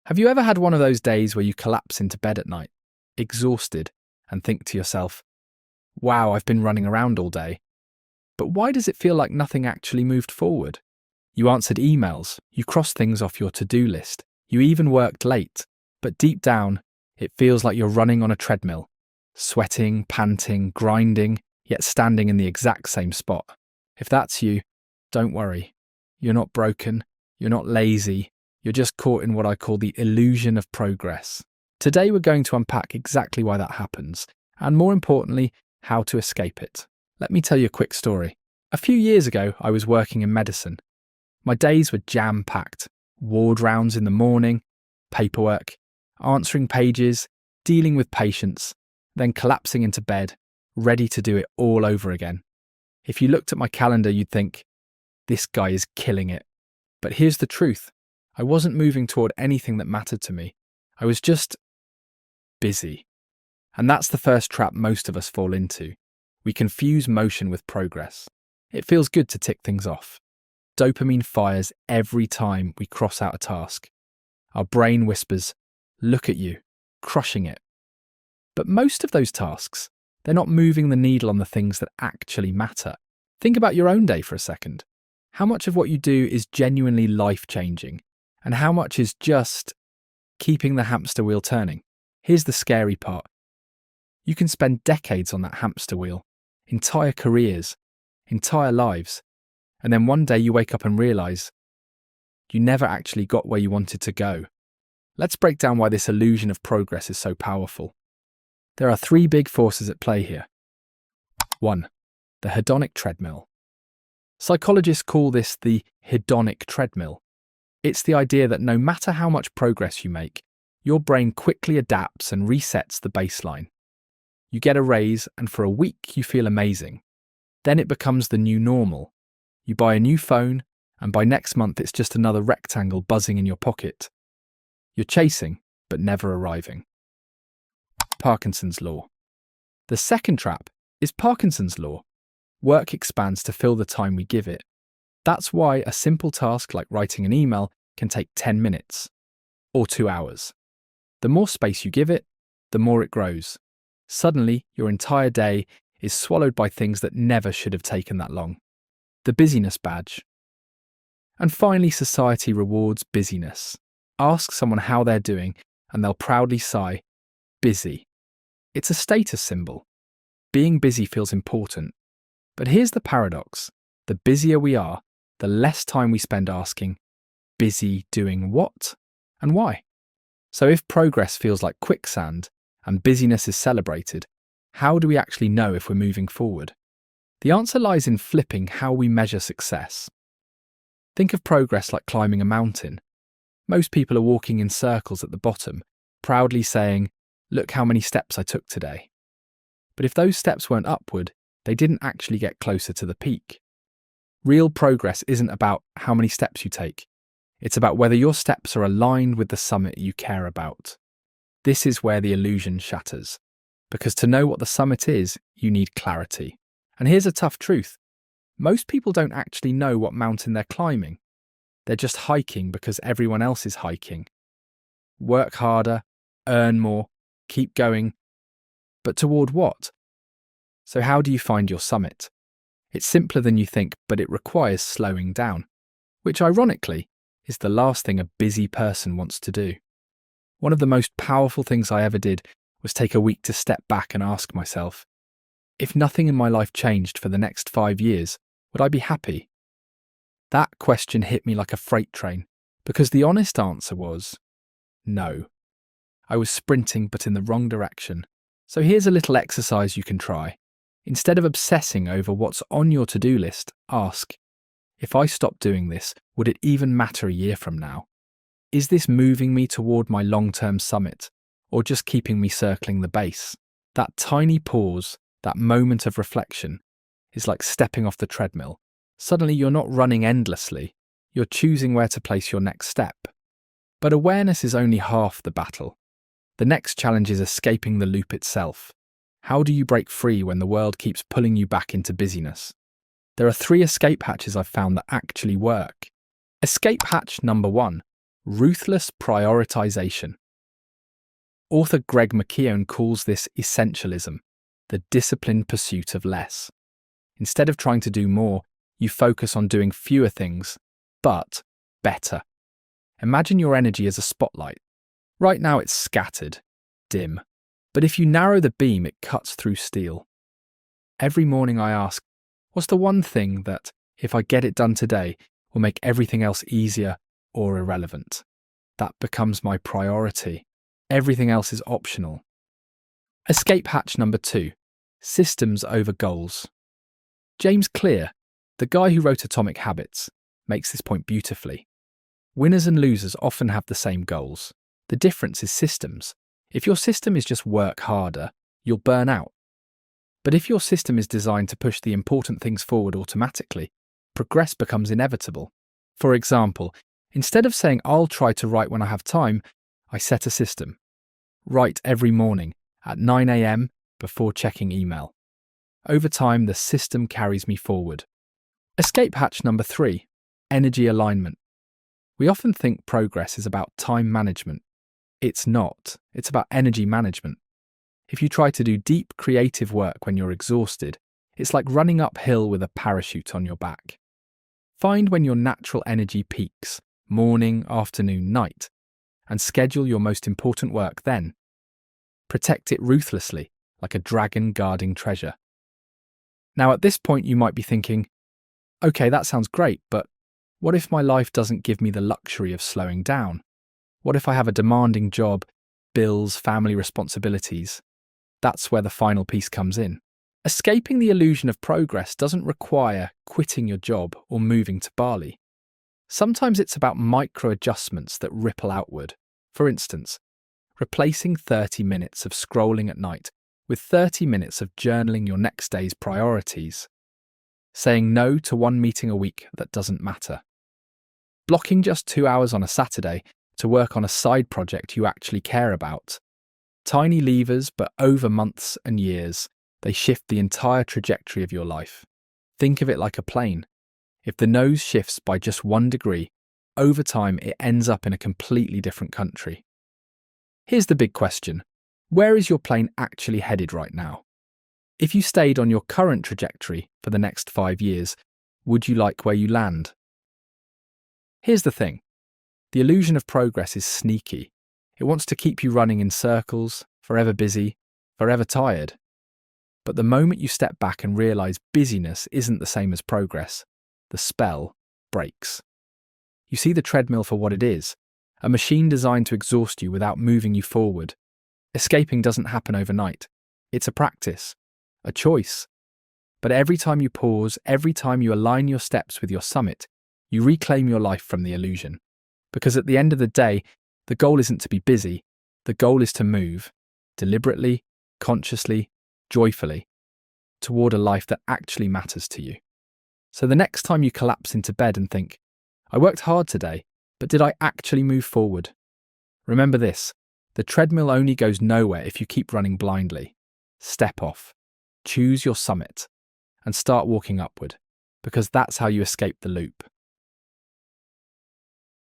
Have you ever had one of those days where you collapse into bed at night, exhausted, and think to yourself, wow, I've been running around all day. But why does it feel like nothing actually moved forward? You answered emails, you crossed things off your to-do list, you even worked late, but deep down, it feels like you're running on a treadmill, sweating, panting, grinding, yet standing in the exact same spot. If that's you, don't worry. You're not broken, you're not lazy, you're just caught in what I call the illusion of progress. Today we're going to unpack exactly why that happens, and more importantly, how to escape it. Let me tell you a quick story. A few years ago, I was working in medicine. My days were jam-packed. Ward rounds in the morning, paperwork, answering pages, dealing with patients, then collapsing into bed, ready to do it all over again. If you looked at my calendar, you'd think, this guy is killing it. But here's the truth. I wasn't moving toward anything that mattered to me. I was just busy. And that's the first trap most of us fall into. We confuse motion with progress. It feels good to tick things off. Dopamine fires every time we cross out a task. Our brain whispers, look at you, crushing it. But most of those tasks, they're not moving the needle on the things that actually matter. Think about your own day for a second. How much of what you do is genuinely life-changing, and how much is just keeping the hamster wheel turning? Here's the scary part. You can spend decades on that hamster wheel, entire careers, entire lives, and then one day you wake up and realize you never actually got where you wanted to go. Let's break down why this illusion of progress is so powerful. There are three big forces at play here. 1. The hedonic treadmill. Psychologists call this the hedonic treadmill. It's the idea that no matter how much progress you make, your brain quickly adapts and resets the baseline. You get a raise, and for a week you feel amazing. Then it becomes the new normal. You buy a new phone, and by next month it's just another rectangle buzzing in your pocket. You're chasing, but never arriving. Parkinson's law. The second trap is Parkinson's law. Work expands to fill the time we give it. That's why a simple task like writing an email can take 10 minutes or 2 hours. The more space you give it, the more it grows. Suddenly, your entire day is swallowed by things that never should have taken that long. The busyness badge. And finally, society rewards busyness. Ask someone how they're doing, and they'll proudly sigh, busy. It's a status symbol. Being busy feels important. But here's the paradox. The busier we are, the less time we spend asking, busy doing what and why? So if progress feels like quicksand and busyness is celebrated, how do we actually know if we're moving forward? The answer lies in flipping how we measure success. Think of progress like climbing a mountain. Most people are walking in circles at the bottom, proudly saying, look how many steps I took today. But if those steps weren't upward, they didn't actually get closer to the peak. Real progress isn't about how many steps you take. It's about whether your steps are aligned with the summit you care about. This is where the illusion shatters. Because to know what the summit is, you need clarity. And here's a tough truth. Most people don't actually know what mountain they're climbing. They're just hiking because everyone else is hiking. Work harder, earn more, keep going. But toward what? So how do you find your summit? It's simpler than you think, but it requires slowing down, which ironically is the last thing a busy person wants to do. One of the most powerful things I ever did was take a week to step back and ask myself, if nothing in my life changed for the next 5 years, would I be happy? That question hit me like a freight train, because the honest answer was no. I was sprinting, but in the wrong direction. So here's a little exercise you can try. Instead of obsessing over what's on your to-do list, ask, if I stopped doing this, would it even matter a year from now? Is this moving me toward my long-term summit, or just keeping me circling the base? That tiny pause, that moment of reflection, is like stepping off the treadmill. Suddenly you're not running endlessly, you're choosing where to place your next step. But awareness is only half the battle. The next challenge is escaping the loop itself. How do you break free when the world keeps pulling you back into busyness? There are 3 escape hatches I've found that actually work. Escape hatch number 1. Ruthless prioritization. Author Greg McKeown calls this essentialism, the disciplined pursuit of less. Instead of trying to do more, you focus on doing fewer things, but better. Imagine your energy as a spotlight. Right now it's scattered, dim. But if you narrow the beam, it cuts through steel. Every morning I ask, what's the one thing that, if I get it done today, will make everything else easier or irrelevant? That becomes my priority. Everything else is optional. Escape hatch number 2. Systems over goals. James Clear, the guy who wrote Atomic Habits, makes this point beautifully. Winners and losers often have the same goals. The difference is systems. If your system is just work harder, you'll burn out. But if your system is designed to push the important things forward automatically, progress becomes inevitable. For example, instead of saying I'll try to write when I have time, I set a system. Write every morning at 9 a.m. before checking email. Over time, the system carries me forward. Escape hatch number 3. Energy alignment. We often think progress is about time management. It's not. It's about energy management. If you try to do deep creative work when you're exhausted, it's like running uphill with a parachute on your back. Find when your natural energy peaks, morning, afternoon, night, and schedule your most important work then. Protect it ruthlessly, like a dragon guarding treasure. Now at this point you might be thinking, okay, that sounds great, but what if my life doesn't give me the luxury of slowing down? What if I have a demanding job, bills, family responsibilities? That's where the final piece comes in. Escaping the illusion of progress doesn't require quitting your job or moving to Bali. Sometimes it's about micro adjustments that ripple outward. For instance, replacing 30 minutes of scrolling at night with 30 minutes of journaling your next day's priorities. Saying no to one meeting a week that doesn't matter. Blocking just 2 hours on a Saturday to work on a side project you actually care about. Tiny levers, but over months and years, they shift the entire trajectory of your life. Think of it like a plane. If the nose shifts by just 1 degree, over time it ends up in a completely different country. Here's the big question. Where is your plane actually headed right now? If you stayed on your current trajectory for the next 5 years, would you like where you land? Here's the thing. The illusion of progress is sneaky. It wants to keep you running in circles, forever busy, forever tired. But the moment you step back and realize busyness isn't the same as progress, the spell breaks. You see the treadmill for what it is, a machine designed to exhaust you without moving you forward. Escaping doesn't happen overnight. It's a practice, a choice. But every time you pause, every time you align your steps with your summit, you reclaim your life from the illusion. Because at the end of the day, the goal isn't to be busy. The goal is to move, deliberately, consciously, joyfully, toward a life that actually matters to you. So the next time you collapse into bed and think, I worked hard today, but did I actually move forward? Remember this, the treadmill only goes nowhere if you keep running blindly. Step off, choose your summit, and start walking upward, because that's how you escape the loop.